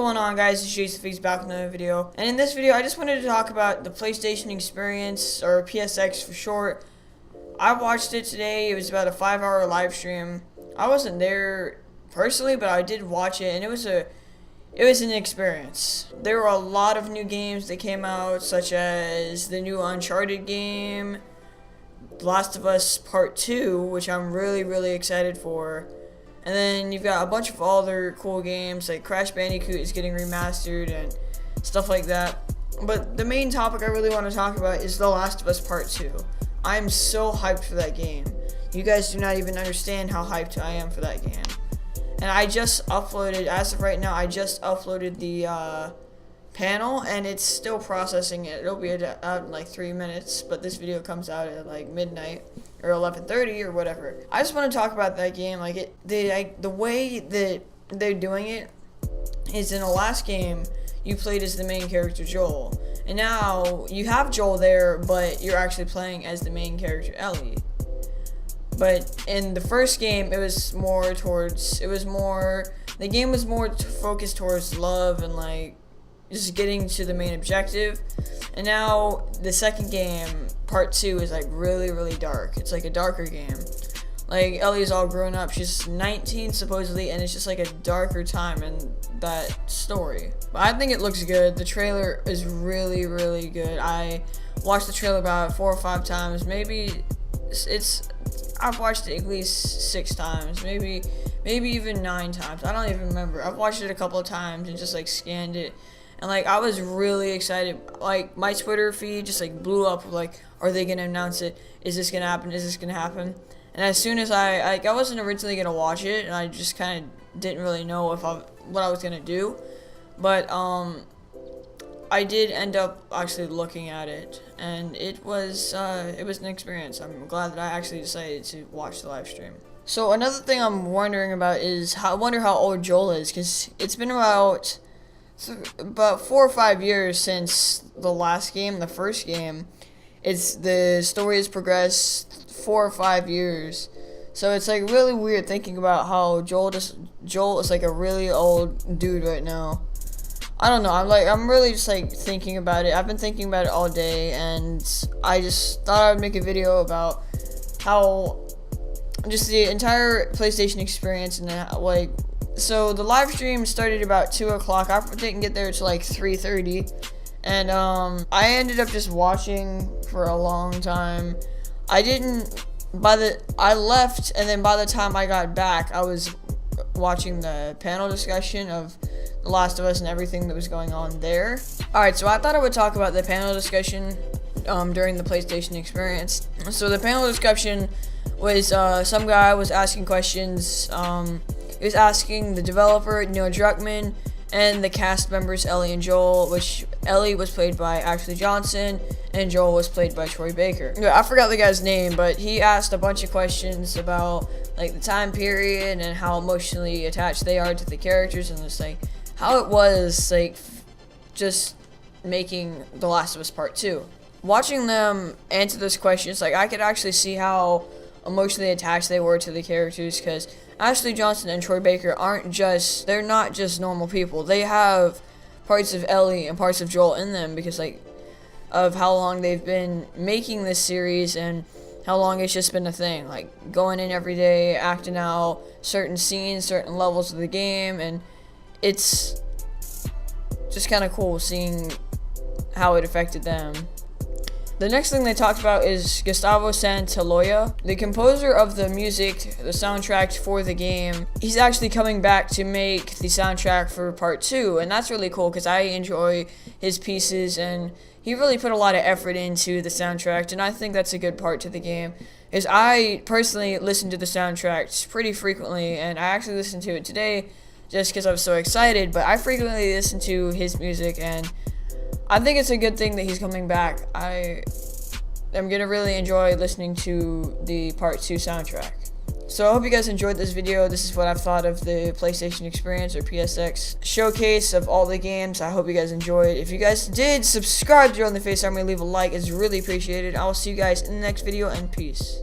going on, guys? It's JaycetheFace back with another video. And in this video, I just wanted to talk about the PlayStation experience, or PSX for short. I watched it today. It was about a 5-hour live stream. I wasn't there personally, but I did watch it, and it was an experience. There were a lot of new games that came out, such as the new Uncharted game, The Last of Us Part 2, which I'm really excited for. And then you've got a bunch of other cool games, like Crash Bandicoot is getting remastered and stuff like that. But the main topic I really want to talk about is The Last of Us Part 2. I'm so hyped for that game. You guys do not even understand how hyped I am for that game. And I just uploaded, as of right now, I just uploaded the panel, and it's still processing it. It'll be out in like 3 minutes, but this video comes out at like midnight or 11:30 or whatever. I just want to talk about that game. The way that they're doing it is, in the last game you played as the main character Joel, and now you have Joel there, but you're actually playing as the main character Ellie. But in the first game, the game was more focused towards love and like just getting to the main objective. And now the second game, part 2, is like really dark. It's like a darker game. Like, Ellie's all grown up. She's 19 supposedly, and it's just like a darker time in that story. But I think it looks good. The trailer is really good. I watched the trailer about 4 or 5 times. Maybe I've watched it at least 6 times, maybe even 9 times. I don't even remember. I've watched it a couple of times and just like scanned it, and like I was really excited. Like, my Twitter feed just like blew up with like, are they gonna announce it? Is this gonna happen? Is this gonna happen? And as soon as I wasn't originally gonna watch it, and I just kind of didn't really know what I was gonna do, but I did end up actually looking at it, and it was an experience. I'm glad that I actually decided to watch the live stream. So another thing I'm wondering about is I wonder how old Joel is, because it's been about 4 or 5 years since the last game, the first game. The story has progressed 4 or 5 years, so it's like really weird thinking about how Joel is like a really old dude right now. I don't know, I'm really just like thinking about it. I've been thinking about it all day, and I just thought I would make a video about how just the entire PlayStation experience, and like, so the live stream started about 2 o'clock. I didn't get there till like 3:30, and I ended up just watching for a long time. I left, and then by the time I got back, I was watching the panel discussion of The Last of Us and everything that was going on there. Alright, so I thought I would talk about the panel discussion during the PlayStation experience. So the panel discussion was some guy was asking questions. He was asking the developer, Neil Druckmann, and the cast members, Ellie and Joel, which Ellie was played by Ashley Johnson, and Joel was played by Troy Baker. I forgot the guy's name, but he asked a bunch of questions about like the time period and how emotionally attached they are to the characters, and just like how it was like just making The Last of Us Part 2. Watching them answer those questions, like I could actually see how emotionally attached they were to the characters, because Ashley Johnson and Troy Baker they're not just normal people. They have parts of Ellie and parts of Joel in them, because like of how long they've been making this series and how long it's just been a thing, like going in every day, acting out certain scenes, certain levels of the game, and it's just kind of cool seeing how it affected them. The next thing they talked about is Gustavo Santaolalla, the composer of the music, the soundtrack for the game. He's actually coming back to make the soundtrack for Part 2, and that's really cool because I enjoy his pieces, and he really put a lot of effort into the soundtrack, and I think that's a good part to the game. Is I personally listen to the soundtracks pretty frequently, and I actually listened to it today just because I was so excited, but I frequently listen to his music, and I think it's a good thing that he's coming back. I'm gonna really enjoy listening to the Part 2 soundtrack. So I hope you guys enjoyed this video. This is what I've thought of the PlayStation experience, or PSX showcase of all the games. I hope you guys enjoyed. If you guys did, subscribe to JaycetheFaceGaming, leave a like. It's really appreciated. I will see you guys in the next video, and peace.